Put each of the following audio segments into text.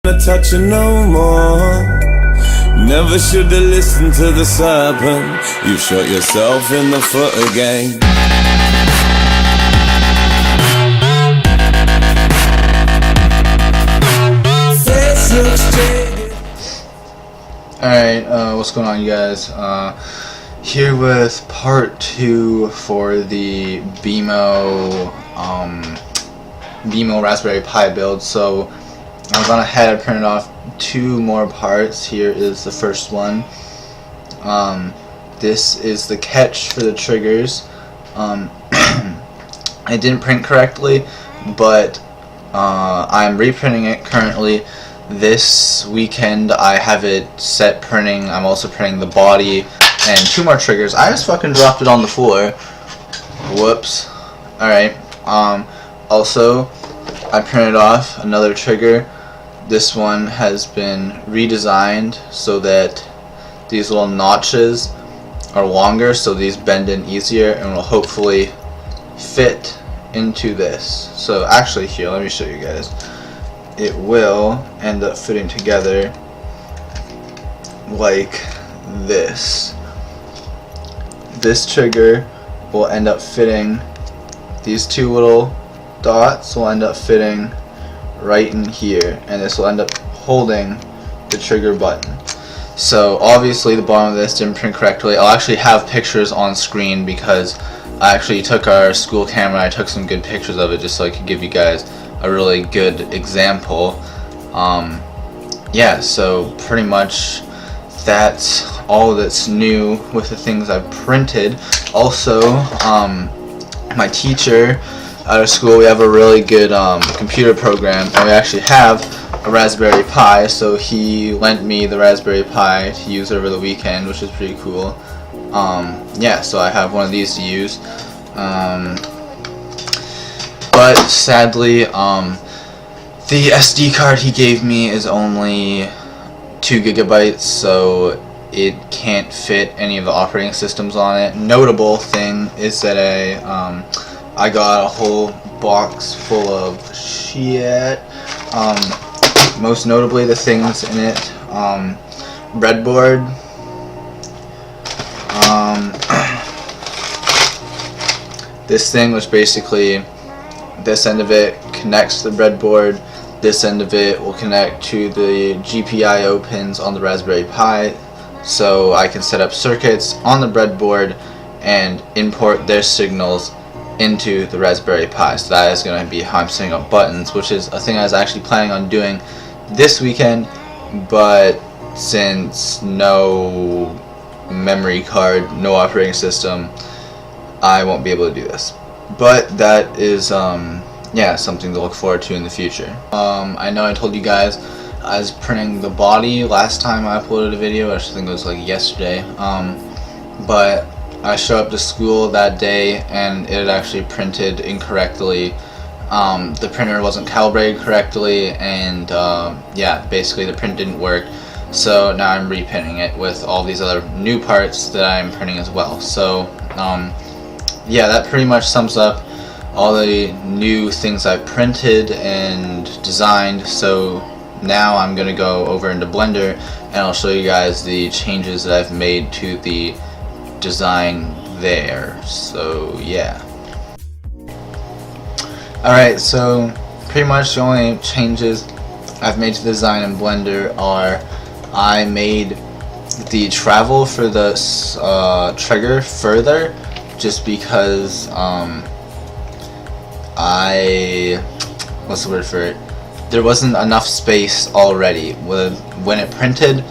touch you no more. Never should've listened to the serpent. You shot yourself in the foot again. Alright, what's going on, you guys? Here with part 2 for the BMO Raspberry Pi build. So I've gone ahead, I printed off 2 more parts. Here is the first one. This is the catch for the triggers. I didn't print correctly, but I'm reprinting it currently. This weekend I have it set printing. I'm also printing the body and 2 more triggers. I just fucking dropped it on the floor. Whoops. Alright. Also, I printed off another trigger. This one has been redesigned so that these little notches are longer, so these bend in easier and will hopefully fit into this. So actually, here, let me show you guys. It will end up fitting together like this. This trigger will end up fitting, these 2 little dots will end up fitting right in here, and this will end up holding the trigger button. So obviously the bottom of this didn't print correctly. I'll actually have pictures on screen because I actually took our school camera, I took some good pictures of it just so I could give you guys a really good example. Yeah, so pretty much that's all that's new with the things I've printed. Also, my teacher out of school, we have a really good computer program, and we actually have a Raspberry Pi, so he lent me the Raspberry Pi to use over the weekend, which is pretty cool. Yeah, so I have one of these to use. But sadly, the SD card he gave me is only 2 gigabytes, so it can't fit any of the operating systems on it. Notable thing is that I got a whole box full of shit. Most notably the things in it, breadboard, this thing, which basically this end of it connects to the breadboard, this end of it will connect to the GPIO pins on the Raspberry Pi, so I can set up circuits on the breadboard and import their signals into the Raspberry Pi. So that is going to be how I'm setting up buttons, which is a thing I was actually planning on doing this weekend, but since no memory card, no operating system, I won't be able to do this. But that is yeah, something to look forward to in the future. I know I told you guys I was printing the body last time I uploaded a video. I think it was like yesterday, but I showed up to school that day and it had actually printed incorrectly. The printer wasn't calibrated correctly, and yeah, basically the print didn't work. So now I'm reprinting it with all these other new parts that I'm printing as well. So yeah, that pretty much sums up all the new things I printed and designed. So now I'm gonna go over into Blender and I'll show you guys the changes that I've made to the design there. So yeah. Alright, so pretty much the only changes I've made to the design in Blender are I made the travel for the trigger further, just because what's the word for it? There wasn't enough space already. When it printed,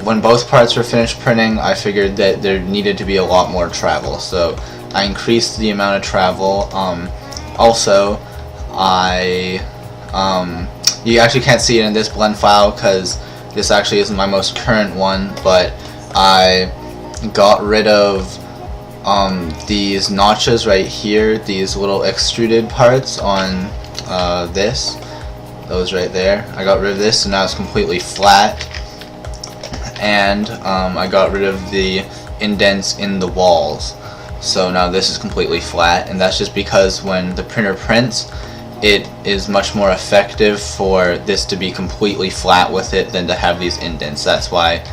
when both parts were finished printing, I figured that there needed to be a lot more travel, so I increased the amount of travel. Also, you actually can't see it in this blend file because this actually isn't my most current one, but I got rid of these notches right here, these little extruded parts on those right there. I got rid of this, and now it's completely flat. And I got rid of the indents in the walls, so now this is completely flat, and that's just because when the printer prints, it is much more effective for this to be completely flat with it than to have these indents. That's why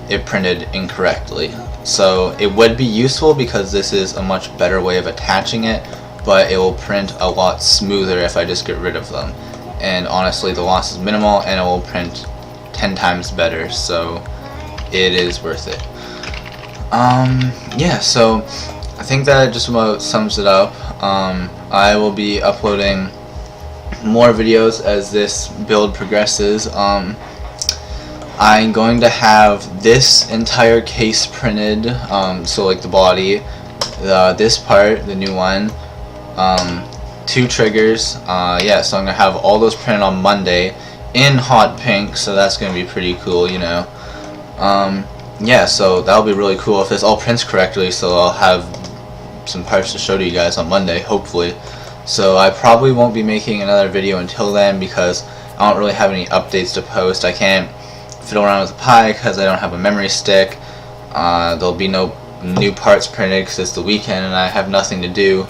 it printed incorrectly. So it would be useful because this is a much better way of attaching it, but it will print a lot smoother if I just get rid of them. And honestly, the loss is minimal and it will print 10 times better, so it is worth it. Yeah, so I think that just about sums it up. I will be uploading more videos as this build progresses. I'm going to have this entire case printed, so like the body, this part, the new one, 2 triggers, yeah, so I'm going to have all those printed on Monday in hot pink, so that's going to be pretty cool, you know. Yeah, so that'll be really cool if this all prints correctly, so I'll have some parts to show to you guys on Monday, hopefully. So I probably won't be making another video until then because I don't really have any updates to post. I can't fiddle around with the Pi because I don't have a memory stick. There'll be no new parts printed because it's the weekend and I have nothing to do.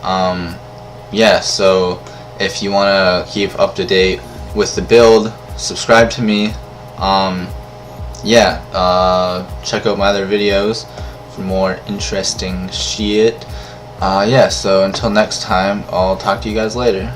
Yeah, so if you want to keep up to date with the build, subscribe to me. Yeah, check out my other videos for more interesting shit. Yeah, so until next time, I'll talk to you guys later.